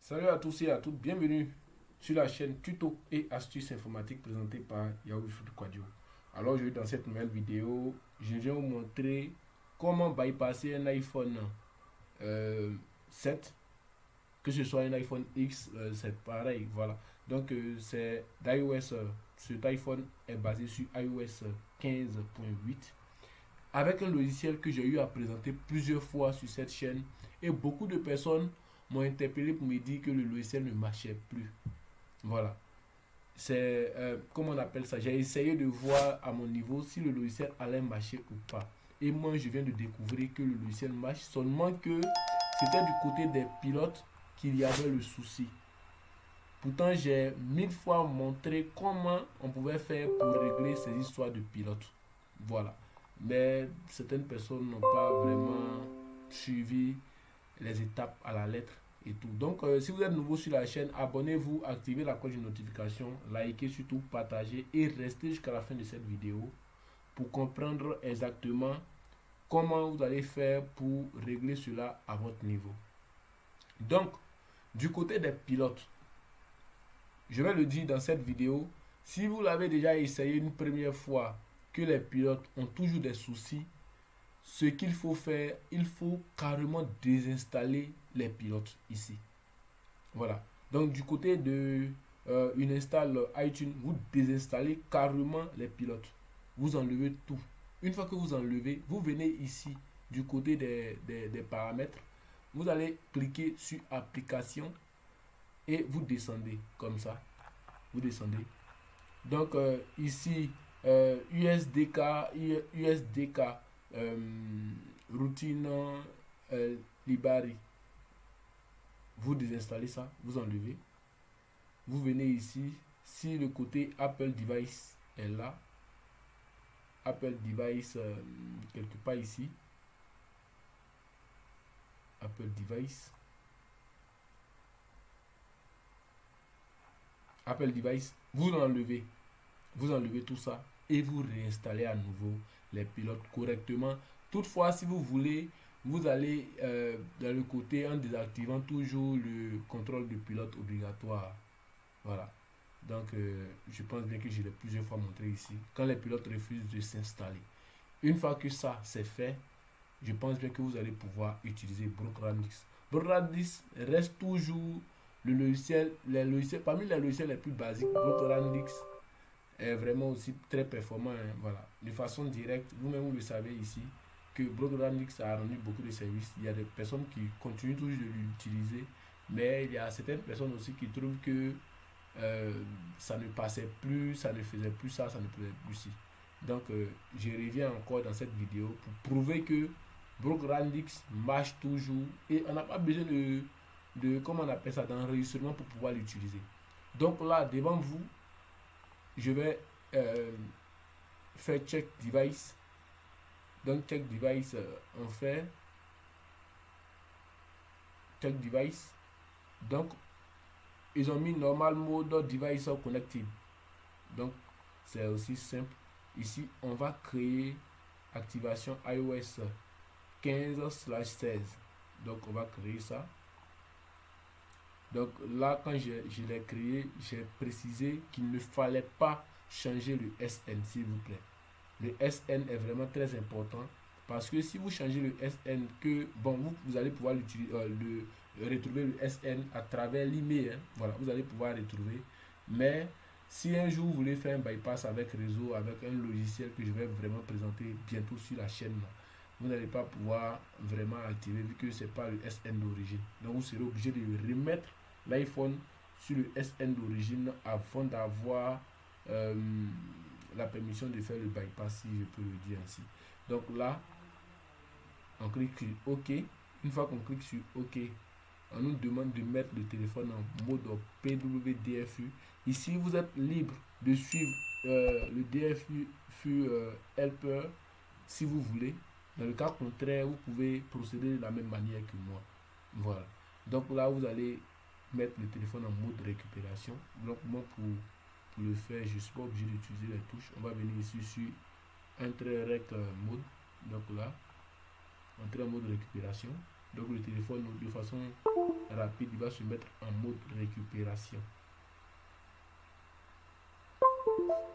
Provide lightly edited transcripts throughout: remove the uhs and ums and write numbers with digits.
Salut à tous et à toutes, bienvenue sur la chaîne Tuto et Astuces informatiques présentée par Yahoo Food Quadio. Alors aujourd'hui dans cette nouvelle vidéo, je viens vous montrer comment bypasser un iPhone euh, 7, que ce soit un iPhone X, c'est pareil, voilà. Donc c'est d'iOS, cet iPhone est basé sur iOS 15.8 avec un logiciel que j'ai eu à présenter plusieurs fois sur cette chaîne et beaucoup de personnes m'ont interpellé pour me dire que le logiciel ne marchait plus. Voilà. C'est, comment on appelle ça? J'ai essayé de voir à mon niveau si le logiciel allait marcher ou pas. Et moi, je viens de découvrir que le logiciel marche, seulement que c'était du côté des pilotes qu'il y avait le souci. Pourtant, j'ai mille fois montré comment on pouvait faire pour régler ces histoires de pilotes. Voilà. Mais certaines personnes n'ont pas vraiment suivi les étapes à la lettre et tout. Donc, si vous êtes nouveau sur la chaîne, abonnez-vous, activez la cloche de notification, likez surtout, partagez et restez jusqu'à la fin de cette vidéo pour comprendre exactement comment vous allez faire pour régler cela à votre niveau. Donc, du côté des pilotes, je vais le dire dans cette vidéo, si vous l'avez déjà essayé une première fois, que les pilotes ont toujours des soucis, ce qu'il faut faire, il faut carrément désinstaller les pilotes ici. Voilà. Donc du côté de une install iTunes, vous désinstallez carrément les pilotes. Vous enlevez tout. Une fois que vous enlevez, vous venez ici du côté des paramètres. Vous allez cliquer sur application et vous descendez comme ça. Vous descendez. Donc ici, USDK, USDK euh, routine Libari. Vous désinstallez ça, vous enlevez. Vous venez ici, si le côté Apple Device est là, Apple Device quelque part ici, Apple Device, Apple Device, vous enlevez tout ça et vous réinstallez à nouveau les pilotes correctement. Toutefois, si vous voulez, vous allez dans le côté en désactivant toujours le contrôle de pilote obligatoire. Voilà. Donc, je pense bien que je l'ai plusieurs fois montré ici. Quand les pilotes refusent de s'installer. Une fois que ça c'est fait, je pense bien que vous allez pouvoir utiliser Broadradix. Broadradix reste toujours le logiciel, parmi les logiciels les plus basiques. Broadradix est vraiment aussi très performant. Hein, voilà. De façon directe, vous-même vous le savez ici, que Broadradix a rendu beaucoup de services. Il y a des personnes qui continuent toujours de l'utiliser, mais il y a certaines personnes aussi qui trouvent que euh, ça ne passait plus, ça ne faisait plus ça, ça ne faisait plus ci. Donc, je reviens encore dans cette vidéo pour prouver que Brograndix marche toujours et on n'a pas besoin comment on appelle ça, d'enregistrement pour pouvoir l'utiliser. Donc là, devant vous, je vais faire check device. Donc, check device, on fait check device. Donc, ils ont mis normal mode device connected. Donc, c'est aussi simple. Ici, on va créer activation iOS 15/16. Donc, on va créer ça. Donc, là, quand je l'ai créé, j'ai précisé qu'il ne fallait pas changer le SN, s'il vous plaît. Le SN est vraiment très important parce que si vous changez le SN, que bon, vous allez pouvoir retrouver le SN à travers l'email. Hein. Voilà, vous allez pouvoir retrouver. Mais si un jour vous voulez faire un bypass avec réseau, avec un logiciel que je vais vraiment présenter bientôt sur la chaîne, vous n'allez pas pouvoir vraiment activer vu que ce n'est pas le SN d'origine. Donc vous serez obligé de remettre l'iPhone sur le SN d'origine avant d'avoir euh, la permission de faire le bypass, si je peux le dire ainsi. Donc là, on clique sur OK. Une fois qu'on clique sur OK, on nous demande de mettre le téléphone en mode PWDFU. Ici, vous êtes libre de suivre le DFU Helper si vous voulez. Dans le cas contraire, vous pouvez procéder de la même manière que moi. Voilà. Donc là, vous allez mettre le téléphone en mode récupération. Donc moi, pour le faire, je ne suis pas obligé d'utiliser les touches. On va venir ici sur Enter Rec Mode. Donc là, entrer en mode récupération. Donc le téléphone, de façon rapide, il va se mettre en mode récupération.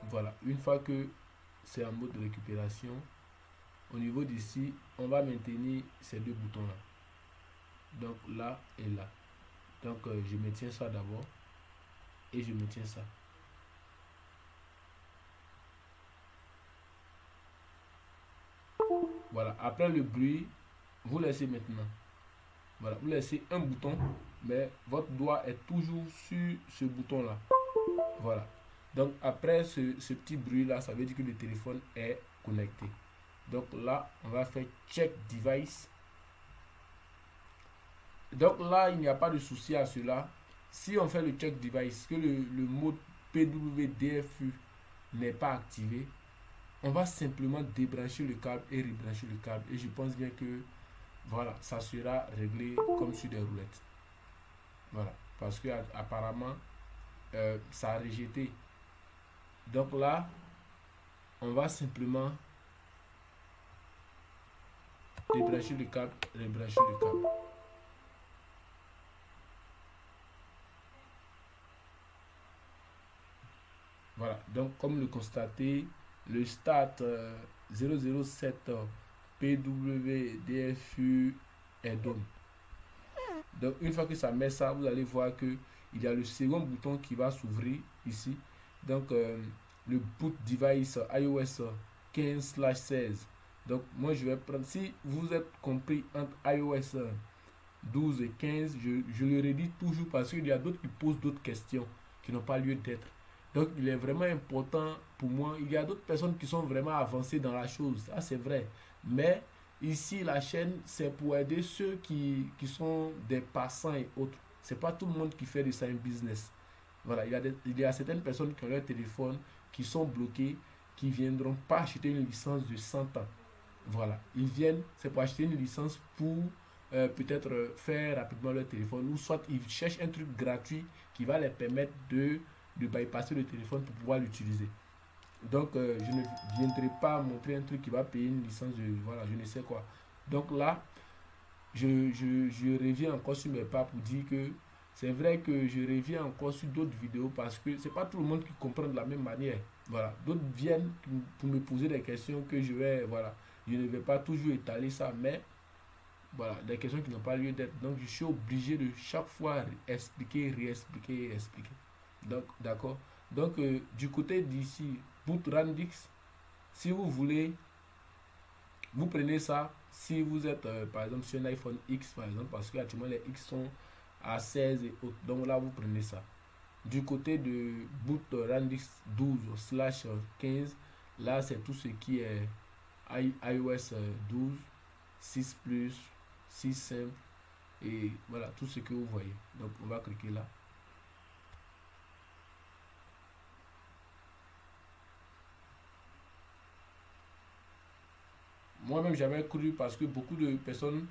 Voilà, une fois que c'est en mode récupération, au niveau d'ici, on va maintenir ces deux boutons là. Donc là et là. Donc je maintiens ça d'abord et je maintiens ça. Voilà, après le bruit, vous laissez maintenant. Voilà, vous laissez un bouton, mais votre doigt est toujours sur ce bouton là. Voilà. Donc après ce petit bruit là, ça veut dire que le téléphone est connecté. Donc là, on va faire check device. Donc là, il n'y a pas de souci à cela. Si on fait le check device, que le mode PWDFU n'est pas activé, on va simplement débrancher le câble et rebrancher le câble. Et je pense bien que voilà, ça sera réglé comme sur des roulettes. Voilà, parce que apparemment ça a rejeté. Donc là, on va simplement débrancher le câble, rebrancher le câble. Voilà, donc comme le constatez, le start 007 PWDFU est down. Donc une fois que ça met ça, vous allez voir que il y a le second bouton qui va s'ouvrir ici. Donc le boot device iOS 15/16. Donc moi je vais prendre, si vous êtes compris entre iOS 12 et 15, je le redis toujours parce qu'il y a d'autres qui posent d'autres questions qui n'ont pas lieu d'être. Donc il est vraiment important pour moi. Il y a d'autres personnes qui sont vraiment avancées dans la chose, ça c'est vrai. Mais ici la chaîne c'est pour aider ceux qui sont des passants et autres. C'est pas tout le monde qui fait de ça un business. Voilà, il y a certaines personnes qui ont leur téléphone, qui sont bloquées, qui viendront pas acheter une licence de 100 ans. Voilà, ils viennent, c'est pour acheter une licence pour peut-être faire rapidement leur téléphone, ou soit ils cherchent un truc gratuit qui va les permettre de bypasser le téléphone pour pouvoir l'utiliser. Donc je ne viendrai pas montrer un truc qui va payer une licence de voilà, je ne sais quoi. Donc là, je reviens encore sur mes pas pour dire que c'est vrai que je reviens encore sur d'autres vidéos parce que c'est pas tout le monde qui comprend de la même manière. Voilà, d'autres viennent pour me poser des questions que je vais, voilà, je ne vais pas toujours étaler ça, mais voilà, des questions qui n'ont pas lieu d'être. Donc je suis obligé de chaque fois expliquer, réexpliquer, expliquer. Donc d'accord. Donc du côté d'ici, Bootrandics, si vous voulez, vous prenez ça. Si vous êtes par exemple sur un iPhone X par exemple, parce qu'actuellement les X sont à 16 et autres. Donc là vous prenez ça. Du côté de Bootrandics 12/15, là c'est tout ce qui est iOS 12, 6 plus, 6 simple et voilà tout ce que vous voyez. Donc on va cliquer là. Moi-même j'avais cru, parce que beaucoup de personnes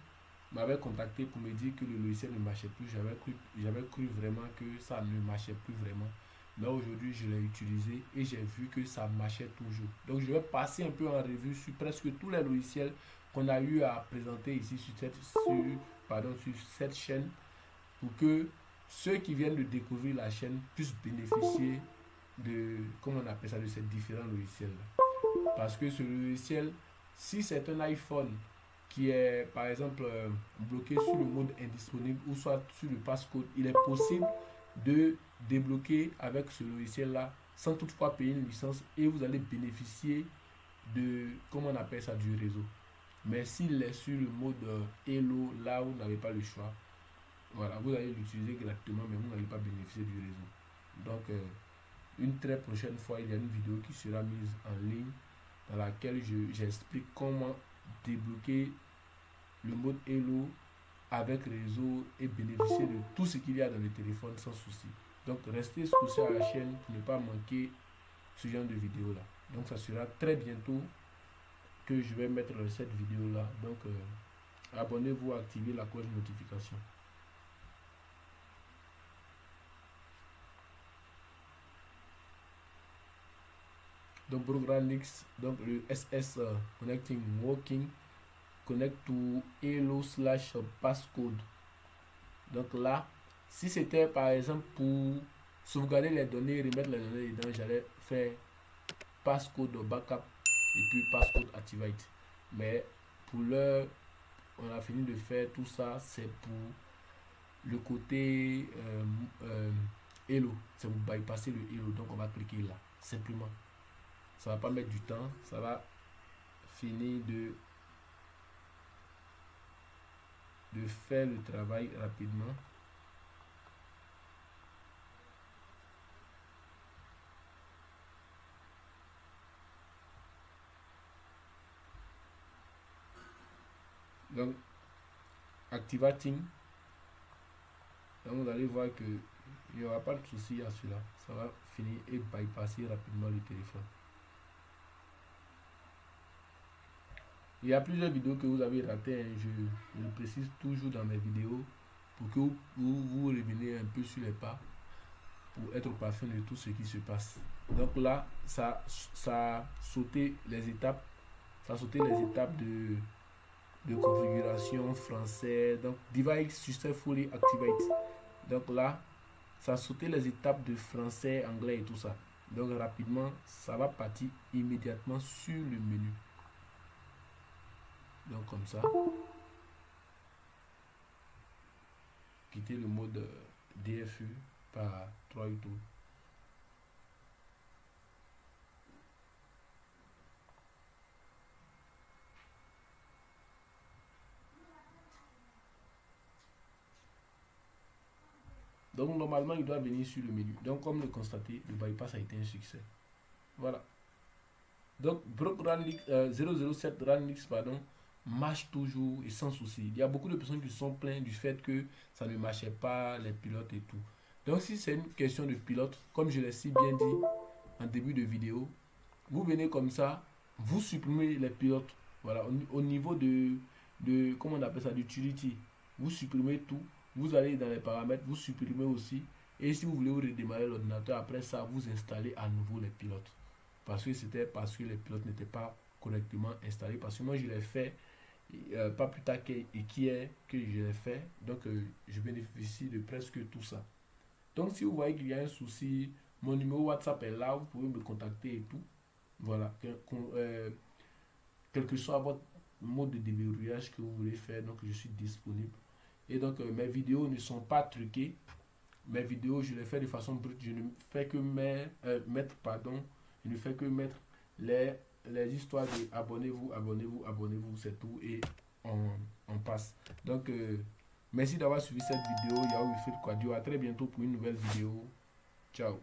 m'avaient contacté pour me dire que le logiciel ne marchait plus. J'avais cru vraiment que ça ne marchait plus vraiment. Mais aujourd'hui je l'ai utilisé et j'ai vu que ça marchait toujours. Donc je vais passer un peu en revue sur presque tous les logiciels qu'on a eu à présenter ici sur cette chaîne, pour que ceux qui viennent de découvrir la chaîne puissent bénéficier de, comment on appelle ça, de ces différents logiciels là. Parce que ce logiciel, si c'est un iPhone qui est par exemple bloqué sur le mode indisponible ou soit sur le passcode, il est possible de débloquer avec ce logiciel là sans toutefois payer une licence et vous allez bénéficier de, comment on appelle ça, du réseau. Mais s'il est sur le mode Hello, là vous n'avez pas le choix. Voilà, vous allez l'utiliser gratuitement, mais vous n'allez pas bénéficier du réseau. Donc, une très prochaine fois, il y a une vidéo qui sera mise en ligne dans laquelle j'explique comment débloquer le mode Hello avec réseau et bénéficier de tout ce qu'il y a dans le téléphone sans souci. Donc, restez scotché à la chaîne pour ne pas manquer ce genre de vidéo là. Donc, ça sera très bientôt que je vais mettre cette vidéo là. Donc, abonnez-vous, activez la cloche de notification. Donc Bootrandics, donc le SS Connecting Working, connect to hello/passcode. Donc là, si c'était par exemple pour sauvegarder les données, remettre les données dedans, j'allais faire passcode backup et puis passcode activate. Mais pour l'heure, on a fini de faire tout ça. C'est pour le côté hello, c'est pour bypasser le hello. Donc on va cliquer là simplement. Ça va pas mettre du temps, ça va finir de faire le travail rapidement. Donc activating, donc vous allez voir que il n'y aura pas de souci à cela. Ça va finir et bypasser rapidement le téléphone. Il y a plusieurs vidéos que vous avez ratées, hein. Je le précise toujours dans mes vidéos pour que vous reveniez un peu sur les pas pour être au parfum de tout ce qui se passe. Donc là, ça a sauté les étapes. Ça a sauté les étapes de configuration français. Donc, device successfully activate. Donc là, ça a sauté les étapes de français, anglais et tout ça. Donc rapidement, ça va partir immédiatement sur le menu. Donc comme ça, quitter le mode DFU par 3 tours. Donc normalement il doit venir sur le menu. Donc comme le constaté, le bypass a été un succès. Voilà. Donc Brock 007 Runlix pardon, marche toujours et sans souci. Il y a beaucoup de personnes qui se sont plaintes du fait que ça ne marchait pas, les pilotes et tout. Donc si c'est une question de pilote, comme je l'ai si bien dit en début de vidéo, vous venez comme ça, vous supprimez les pilotes. Voilà, au niveau de comment on appelle ça, d'utility, vous supprimez tout. Vous allez dans les paramètres, vous supprimez aussi. Et si vous voulez redémarrer l'ordinateur, après ça, vous installez à nouveau les pilotes. Parce que c'était parce que les pilotes n'étaient pas correctement installés. Parce que moi, je l'ai fait pas plus tard qu'hier que je l'ai fait. Donc, je bénéficie de presque tout ça. Donc, si vous voyez qu'il y a un souci, mon numéro WhatsApp est là. Vous pouvez me contacter et tout. Voilà. Quel que soit votre mode de déverrouillage que vous voulez faire, donc je suis disponible. Et donc mes vidéos ne sont pas truquées. Mes vidéos, je les fais de façon brute. Je ne fais que mettre les histoires de abonnez-vous, abonnez-vous, abonnez-vous, c'est tout. Et on passe. Donc merci d'avoir suivi cette vidéo. Yahoo Wilfried Kouadio. À très bientôt pour une nouvelle vidéo. Ciao.